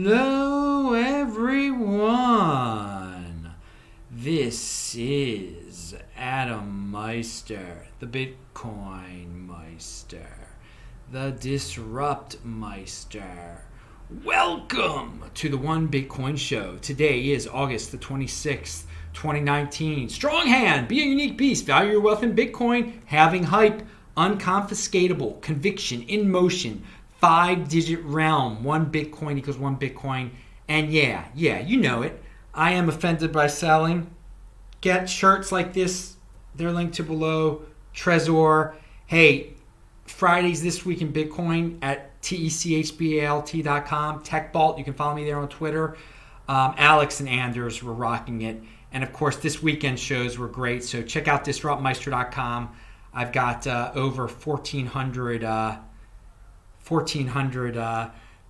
Hello, everyone. This is Adam Meister, the Bitcoin Meister, the Disrupt Meister. Welcome to the One Bitcoin Show. Today is August the 26th, 2019. Strong hand, be a unique beast, value your wealth in Bitcoin, having hype, unconfiscatable, conviction, in motion, 5-digit realm, one Bitcoin equals one Bitcoin. And yeah, you know it. I am offended by selling. Get shirts like this. They're linked to below. Trezor. Hey, Fridays this week in Bitcoin at techbalt.com. TechBalt. You can follow me there on Twitter. Alex and Anders were rocking it. And of course, this weekend shows were great. So check out disruptmeister.com. I've got over 1,400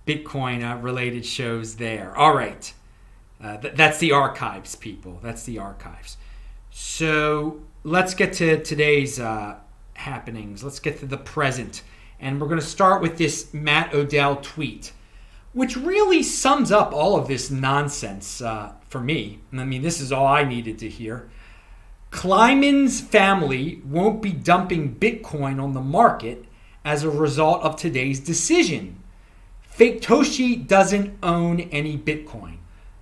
Bitcoin related shows there. All right. That's the archives, people. That's the archives. So let's get to today's happenings. Let's get to the present. And we're going to start with this Matt Odell tweet, which really sums up all of this nonsense for me. I mean, this is all I needed to hear. Kleiman's family won't be dumping Bitcoin on the market as a result of today's decision. Faketoshi doesn't own any Bitcoin.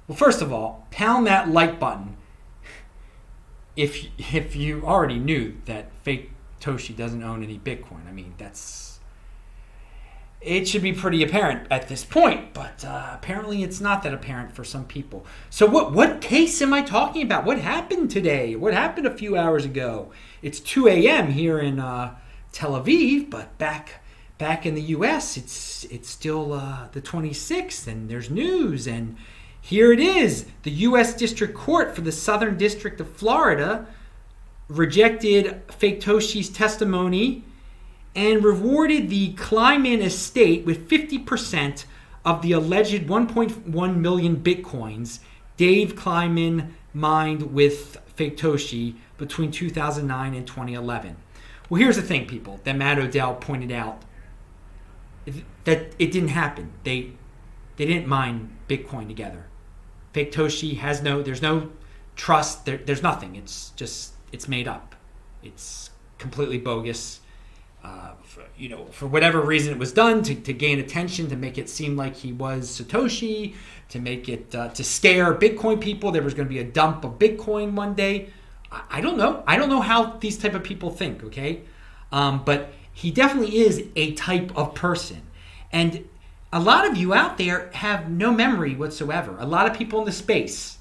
Well, first of all, pound that like button if you already knew that Faketoshi doesn't own any Bitcoin. I mean, it should be pretty apparent at this point, but apparently it's not that apparent for some people. So what case am I talking about? What happened today? What happened a few hours ago? It's 2 a.m. here in Tel Aviv, but back in the U.S., it's still the 26th, and there's news, and here it is. The U.S. District Court for the Southern District of Florida rejected Faketoshi's testimony and rewarded the Kleiman estate with 50% of the alleged 1.1 million Bitcoins Dave Kleiman mined with Faketoshi between 2009 and 2011. Well, here's the thing, people, that Matt Odell pointed out, that it didn't happen. They didn't mine Bitcoin together. Faketoshi there's no trust, there's nothing. It's made up. It's completely bogus. For whatever reason it was done to gain attention, to make it seem like he was Satoshi, to make it to scare Bitcoin people. There was going to be a dump of Bitcoin one day. I don't know. I don't know how these type of people think, okay? But he definitely is a type of person. And a lot of you out there have no memory whatsoever. A lot of people in the space.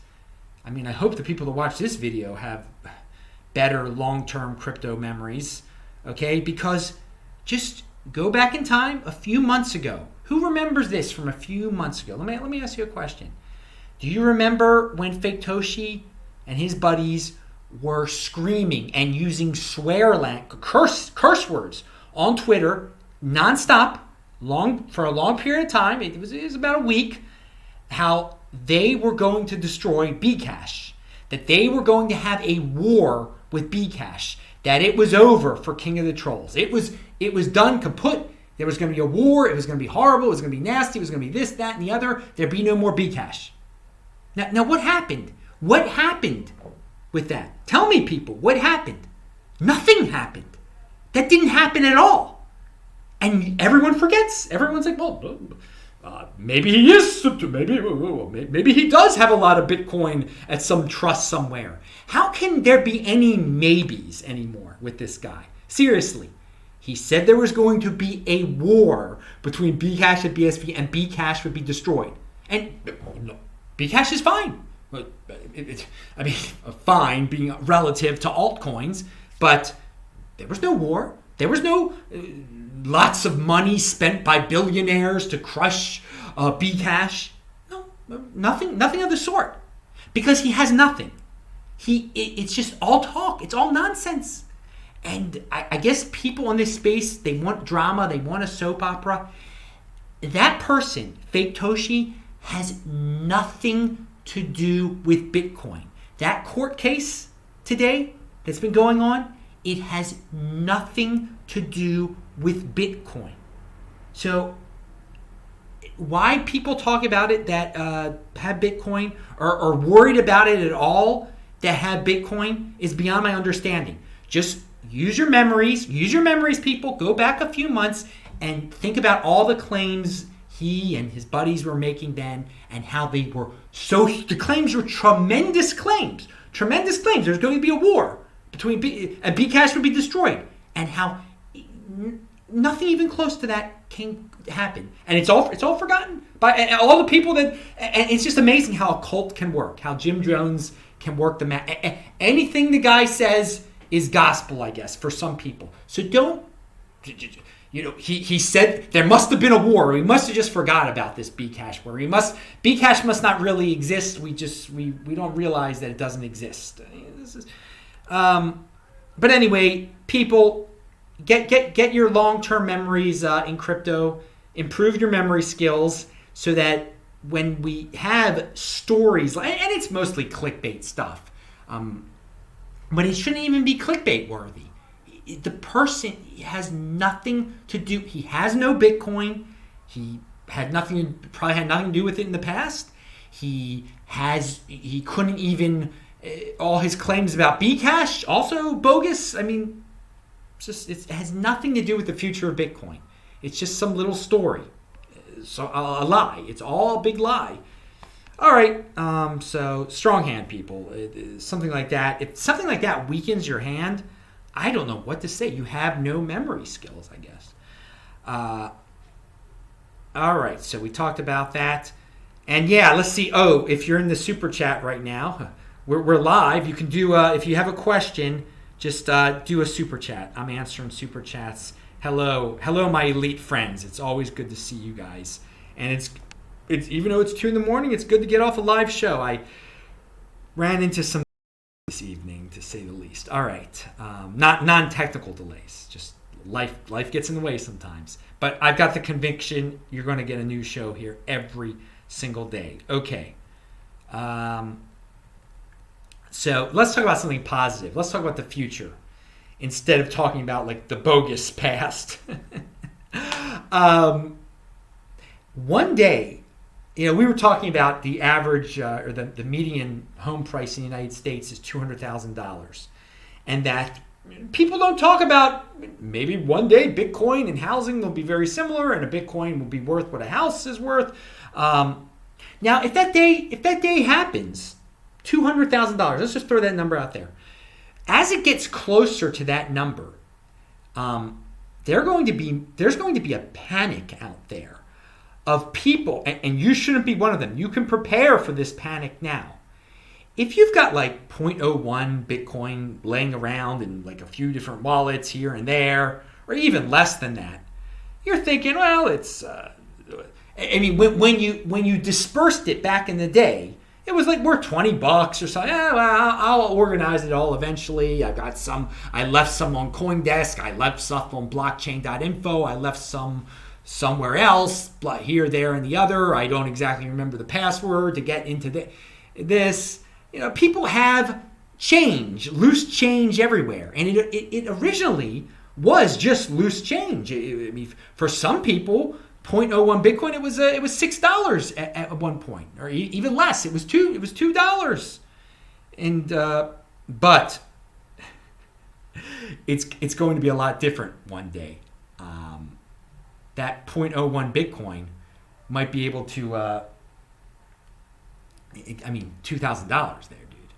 I mean, I hope the people that watch this video have better long-term crypto memories, okay? Because just go back in time a few months ago. Who remembers this from a few months ago? Let me ask you a question. Do you remember when Faketoshi and his buddies were screaming and using curse words on Twitter nonstop, for a long period of time? It was about a week. How they were going to destroy Bcash, that they were going to have a war with Bcash, that it was over for King of the Trolls. It was done kaput. There was going to be a war. It was going to be horrible. It was going to be nasty. It was going to be this, that, and the other. There'd be no more Bcash. Now what happened? What happened with that? Tell me, people, what happened? Nothing happened. That didn't happen at all. And everyone forgets. Everyone's like, well, maybe he is. Maybe he does have a lot of Bitcoin at some trust somewhere. How can there be any maybes anymore with this guy? Seriously. He said there was going to be a war between Bcash and BSV, and Bcash would be destroyed. And Bcash is fine. Fine being relative to altcoins, but there was no war. There was no lots of money spent by billionaires to crush Bcash. No, nothing of the sort. Because he has nothing. It's just all talk. It's all nonsense. And I guess people in this space, they want drama. They want a soap opera. That person, Faketoshi, has nothing to do with Bitcoin. That court case today that's been going on, it has nothing to do with Bitcoin. So why people talk about it that have Bitcoin or are worried about it at all that have Bitcoin is beyond my understanding. Just use your memories, people. Go back a few months and think about all the claims he and his buddies were making then and how they were the claims were tremendous claims. There's going to be a war between and Bcash would be destroyed, and how nothing even close to that can happen, and it's all forgotten by all the people that. And it's just amazing how a cult can work, how Jim Jones can work the math. Anything the guy says is gospel, I guess, for some people. So don't. He said there must have been a war. We must have just forgot about this Bcash war. Bcash must not really exist. We don't realize that it doesn't exist. But anyway, people, get your long-term memories in crypto. Improve your memory skills so that when we have stories, and it's mostly clickbait stuff, but it shouldn't even be clickbait worthy. The person has nothing to do. He has no Bitcoin. He probably had nothing to do with it in the past. He couldn't even, all his claims about Bcash, also bogus. I mean, it has nothing to do with the future of Bitcoin. It's just some little story. So a lie. It's all a big lie. All right. So strong hand, people. Something like that. If something like that weakens your hand, I don't know what to say. You have no memory skills, I guess. All right, so we talked about that. And yeah, let's see. Oh, if you're in the super chat right now, we're live. You can do, if you have a question, just do a super chat. I'm answering super chats. Hello, my elite friends. It's always good to see you guys. And it's even though it's 2 a.m, it's good to get off a live show. I ran into some this evening, to say the least. All right, not non-technical delays, just life gets in the way sometimes, but I've got the conviction you're going to get a new show here every single day. Okay, so let's talk about something positive. Let's talk about the future instead of talking about like the bogus past. One day, we were talking about the average or the median home price in the United States is $200,000. And that people don't talk about maybe one day Bitcoin and housing will be very similar and a Bitcoin will be worth what a house is worth. Now, if that day happens, $200,000, let's just throw that number out there. As it gets closer to that number, there's going to be a panic out there of people, and you shouldn't be one of them. You can prepare for this panic now. If you've got like 0.01 Bitcoin laying around in like a few different wallets here and there, or even less than that, you're thinking, well, it's. When you dispersed it back in the day, it was like worth $20 or something. Well, I'll organize it all eventually. I left some on CoinDesk. I left stuff on blockchain.info. I left some somewhere else, here, there, and the other. I don't exactly remember the password to get into this. People have change, loose change everywhere. And it originally was just loose change. For some people, 0.01 Bitcoin, it was $6 at one point, or even less. It was $2. And but it's going to be a lot different one day. That 0.01 Bitcoin might be able to, $2,000 there, dude.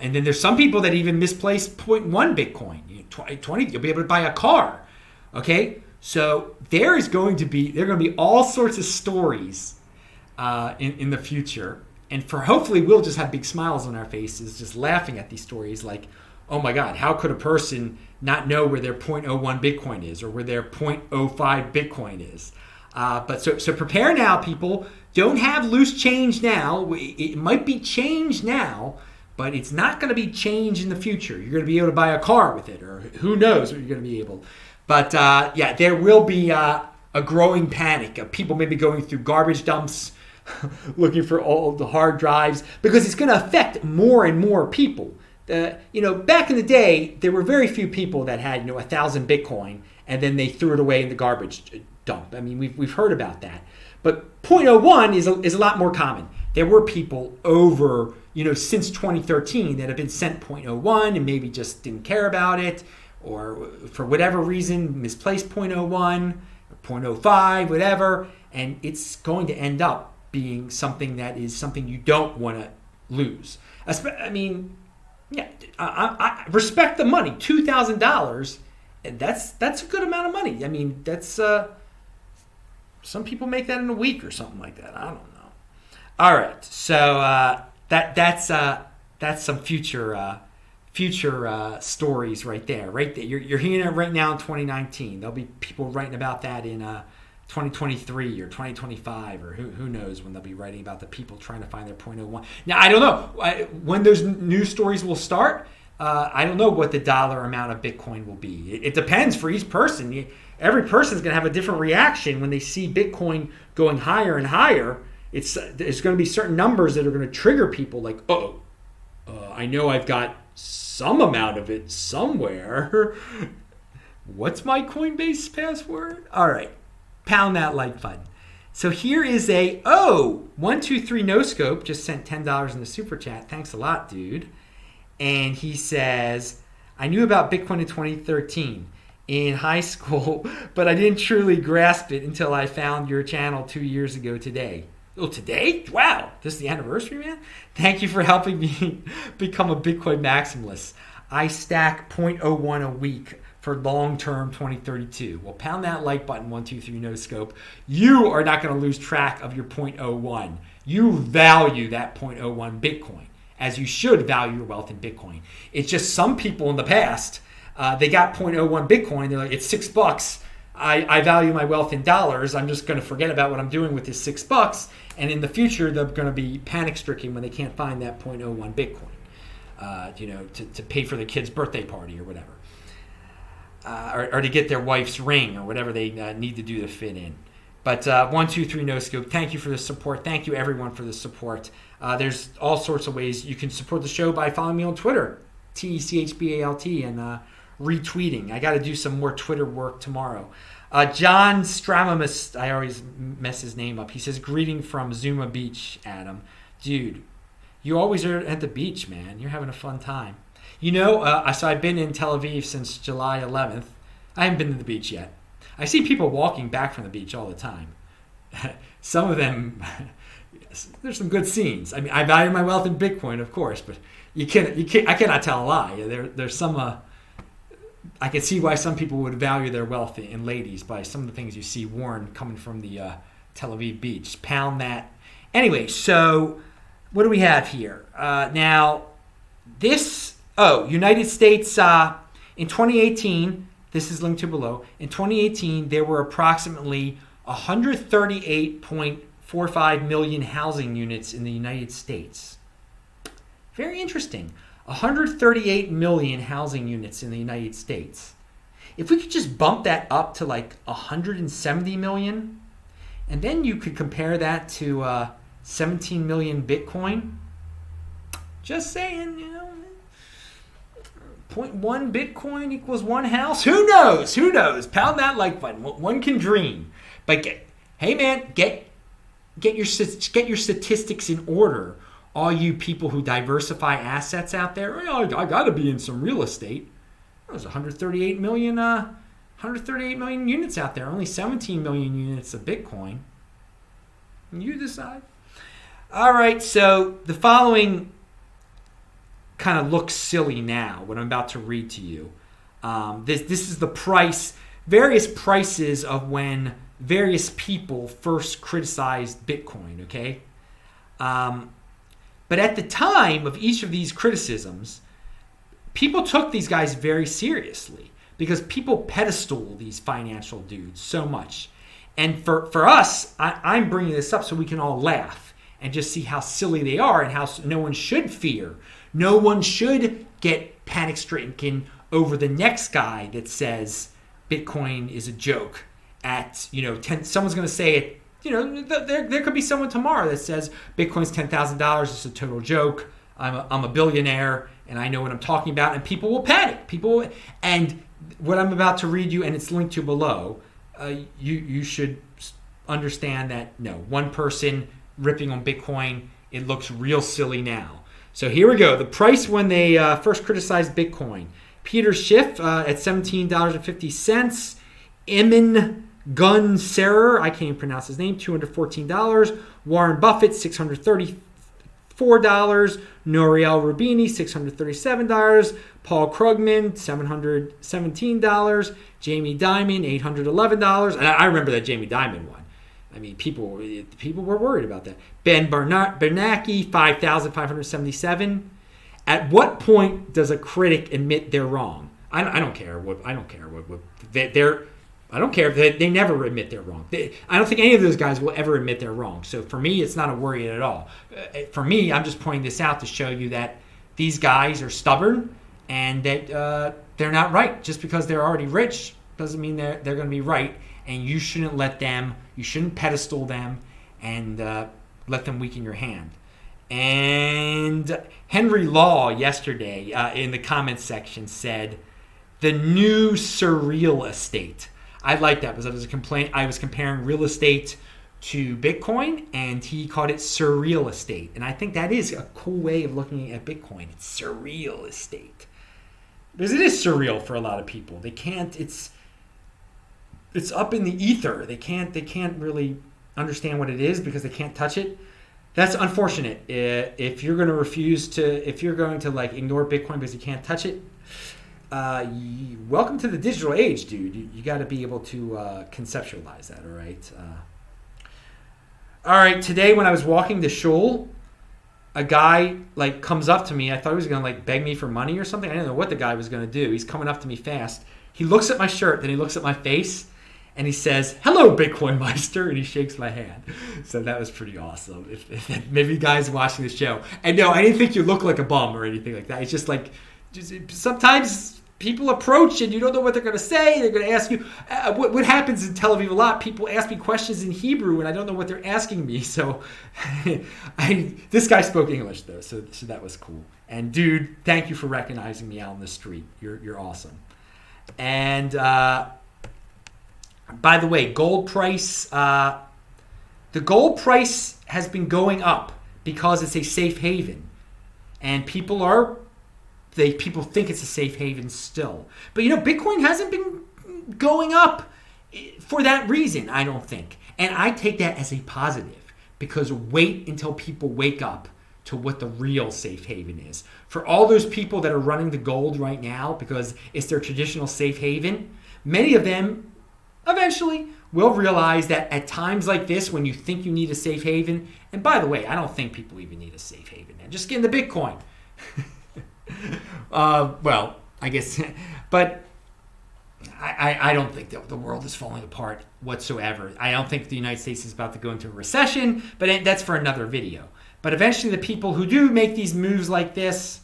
And then there's some people that even misplace 0.1 Bitcoin. 20, you'll be able to buy a car. Okay, so there are going to be all sorts of stories in the future, and hopefully we'll just have big smiles on our faces, just laughing at these stories like, oh my God, how could a person not know where their 0.01 Bitcoin is or where their 0.05 Bitcoin is? But so prepare now, people. Don't have loose change now. It might be change now, but it's not going to be change in the future. You're going to be able to buy a car with it, or who knows what you're going to be able. But there will be a growing panic of people maybe going through garbage dumps, looking for all the hard drives, because it's going to affect more and more people. Back in the day, there were very few people that had 1,000 Bitcoin and then they threw it away in the garbage dump. I mean, we've heard about that. But zero point 0.01 is a lot more common. There were people over, since 2013 that have been sent 0.01 and maybe just didn't care about it, or for whatever reason misplaced 0.01 or 0.05, whatever, and it's going to end up being something that is something you don't want to lose. I mean, yeah, I respect the money. $2,000, that's a good amount of money. I mean, that's some people make that in a week or something like that. I don't know. All right, so that's some future stories right there. Right there, you're hearing it right now in 2019. There'll be people writing about that in 2023 or 2025, or who knows when they'll be writing about the people trying to find their 0.01. Now, I don't know when those news stories will start. I don't know what the dollar amount of Bitcoin will be. It depends for each person. Every person is going to have a different reaction when they see Bitcoin going higher and higher. There's going to be certain numbers that are going to trigger people like, I know I've got some amount of it somewhere. What's my Coinbase password? All right, pound that like button. So here is 123 No Scope just sent $10 in the super chat. Thanks a lot, dude. And he says, I knew about Bitcoin in 2013 in high school, but I didn't truly grasp it until I found your channel 2 years ago today. Oh, today? Wow, this is the anniversary, man? Thank you for helping me become a Bitcoin maximalist. I stack 0.01 a week for long-term 2032. Well, pound that like button, 123 No Scope. You are not going to lose track of your 0.01. You value that 0.01 Bitcoin, as you should value your wealth in Bitcoin. It's just some people in the past, they got 0.01 Bitcoin. They're like, it's $6. I value my wealth in dollars. I'm just going to forget about what I'm doing with this $6. And in the future, they're going to be panic-stricken when they can't find that 0.01 Bitcoin, to pay for their kid's birthday party or whatever. Or to get their wife's ring or whatever they need to do to fit in. But 123 No Scope, thank you for the support. Thank you, everyone, for the support. There's all sorts of ways you can support the show by following me on Twitter, TECHBALT, and retweeting. I got to do some more Twitter work tomorrow. John Stramamus, I always mess his name up. He says, greeting from Zuma Beach, Adam. Dude, you always are at the beach, man. You're having a fun time. So I've been in Tel Aviv since July 11th. I haven't been to the beach yet. I see people walking back from the beach all the time. Some of them, there's some good scenes. I mean, I value my wealth in Bitcoin, of course, but I cannot tell a lie. There's some, I can see why some people would value their wealth in ladies by some of the things you see worn coming from the Tel Aviv beach. Pound that. Anyway, so what do we have here? Now, United States, in 2018, this is linked to below. In 2018, there were approximately 138.45 million housing units in the United States. Very interesting. 138 million housing units in the United States. If we could just bump that up to like 170 million, and then you could compare that to 17 million Bitcoin. Just saying, 0.1 Bitcoin equals one house. Who knows? Pound that like button. One can dream. But get your statistics in order. All you people who diversify assets out there, I got to be in some real estate. There's 138 million units out there. Only 17 million units of Bitcoin. You decide. All right, so the following kind of looks silly now, what I'm about to read to you. This is the various prices of when various people first criticized Bitcoin, okay? But at the time of each of these criticisms, people took these guys very seriously because people pedestal these financial dudes so much. And for us, I'm bringing this up so we can all laugh and just see how silly they are and how no one should fear. No one should get panic-stricken over the next guy that says Bitcoin is a joke. Someone's going to say it. There could be someone tomorrow that says Bitcoin's $10,000. It's a total joke. I'm a billionaire and I know what I'm talking about. And people will panic. And what I'm about to read you, and it's linked to below, you should understand that no, one person ripping on Bitcoin, it looks real silly now. So here we go. The price when they first criticized Bitcoin. Peter Schiff at $17.50. Emin Gun Serer, I can't even pronounce his name, $214. Warren Buffett, $634. Nouriel Rubini, $637. Paul Krugman, $717. Jamie Dimon, $811. And I remember that Jamie Dimon one. I mean, people were worried about that. Ben Bernanke, $5,577. At what point does a critic admit they're wrong? I don't care if they never admit they're wrong. I don't think any of those guys will ever admit they're wrong. So for me, it's not a worry at all. For me, I'm just pointing this out to show you that these guys are stubborn and that they're not right. Just because they're already rich doesn't mean they're going to be right. And you shouldn't you shouldn't pedestal them and let them weaken your hand. And Henry Law yesterday in the comments section said, the new surreal estate. I like that because I was comparing real estate to Bitcoin, and he called it surreal estate. And I think that is a cool way of looking at Bitcoin. It's surreal estate. Because it is surreal for a lot of people. They can't, it's up in the ether. They can't really understand what it is because they can't touch it. That's unfortunate. If you're going to like ignore Bitcoin because you can't touch it, welcome to the digital age, dude. You got to be able to conceptualize that, all right? All right, today when I was walking to shul, a guy like comes up to me. I thought he was going to like beg me for money or something. I didn't know what the guy was going to do. He's coming up to me fast. He looks at my shirt, then he looks at my face, and he says, "Hello, Bitcoin Meister," and he shakes my hand. So that was pretty awesome. If maybe you guys watching the show. And no, I didn't think you look like a bum or anything like that. It's just like sometimes people approach and you don't know what they're going to say. They're going to ask you. What happens in Tel Aviv a lot, people ask me questions in Hebrew and I don't know what they're asking me. So this guy spoke English, though, so that was cool. And dude, thank you for recognizing me out on the street. You're awesome. And by the way, gold price. The gold price has been going up because it's a safe haven, and people think it's a safe haven still. But Bitcoin hasn't been going up for that reason, I don't think. And I take that as a positive because wait until people wake up to what the real safe haven is. For all those people that are running the gold right now because it's their traditional safe haven, many of them eventually will realize that at times like this, when you think you need a safe haven, and by the way, I don't think people even need a safe haven. Just get into Bitcoin. Well, I guess, but I don't think that the world is falling apart whatsoever. I don't think the United States is about to go into a recession, but that's for another video. But eventually the people who do make these moves like this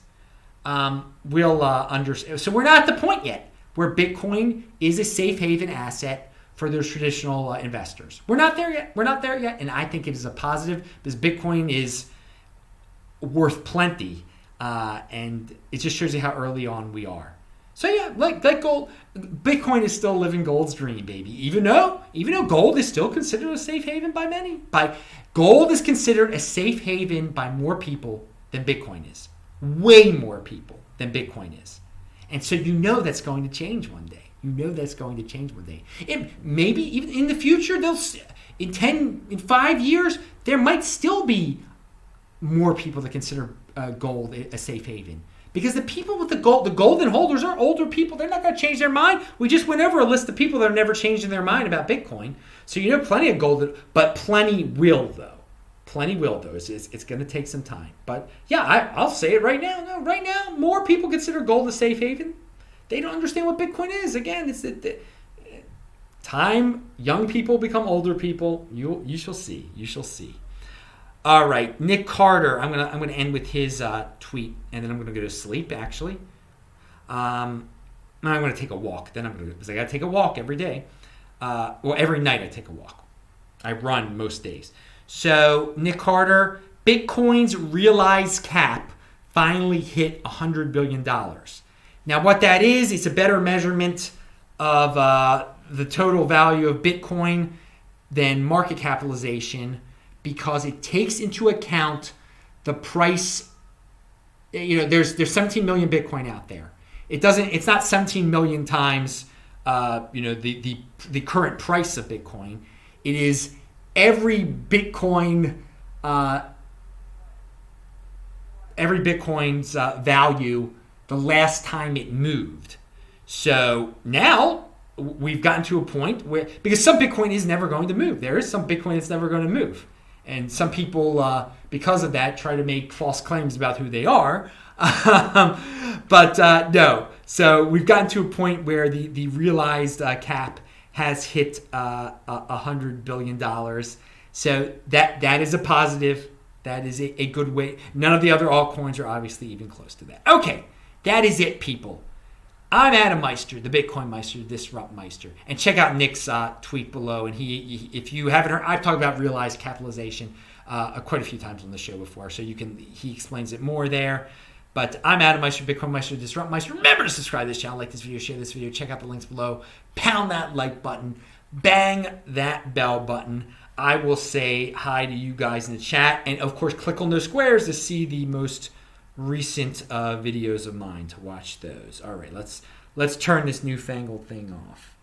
will understand. So we're not at the point yet where Bitcoin is a safe haven asset for those traditional investors. We're not there yet. And I think it is a positive because Bitcoin is worth plenty. And it just shows you how early on we are. So yeah, like gold, Bitcoin is still living gold's dream, baby. Even though gold is still considered a safe haven by many. Gold is considered a safe haven by more people than Bitcoin is. Way more people than Bitcoin is. And so that's going to change one day. Maybe even in the future, in 5 years, there might still be more people that consider gold a safe haven. Because the people with the golden holders are older people. They're not going to change their mind. We just went over a list of people that are never changing their mind about Bitcoin. So plenty of gold, but plenty will, though. It's going to take some time. But yeah, I'll say it right now. No, right now, more people consider gold a safe haven. They don't understand what Bitcoin is. Again, it's the time young people become older people. You shall see. All right, Nick Carter. I'm gonna end with his tweet, and then I'm gonna go to sleep. Actually, I'm gonna take a walk. Because I gotta take a walk every day. Every night I take a walk. I run most days. So Nick Carter, Bitcoin's realized cap finally hit $100 billion. Now, what that is, it's a better measurement of the total value of Bitcoin than market capitalization because it takes into account the price. There's 17 million Bitcoin out there. It's not 17 million times the current price of Bitcoin. It is every Bitcoin's value the last time it moved. So now we've gotten to a point where, because some Bitcoin is never going to move. There is some Bitcoin that's never going to move. And some people, because of that, try to make false claims about who they are. But no. So we've gotten to a point where the realized cap has hit $100 billion. So that is a positive. That is a good way. None of the other altcoins are obviously even close to that. Okay, that is it, people. I'm Adam Meister, the Bitcoin Meister, Disrupt Meister. And check out Nick's tweet below. And he, if you haven't heard, I've talked about realized capitalization quite a few times on the show before. So he explains it more there. But I'm Adam Meister, Bitcoin Meister, Disrupt Meister. Remember to subscribe to this channel, like this video, share this video, check out the links below. Pound that like button. Bang that bell button. I will say hi to you guys in the chat. And, of course, click on those squares to see the most recent videos of mine to watch those. All right, let's turn this newfangled thing off.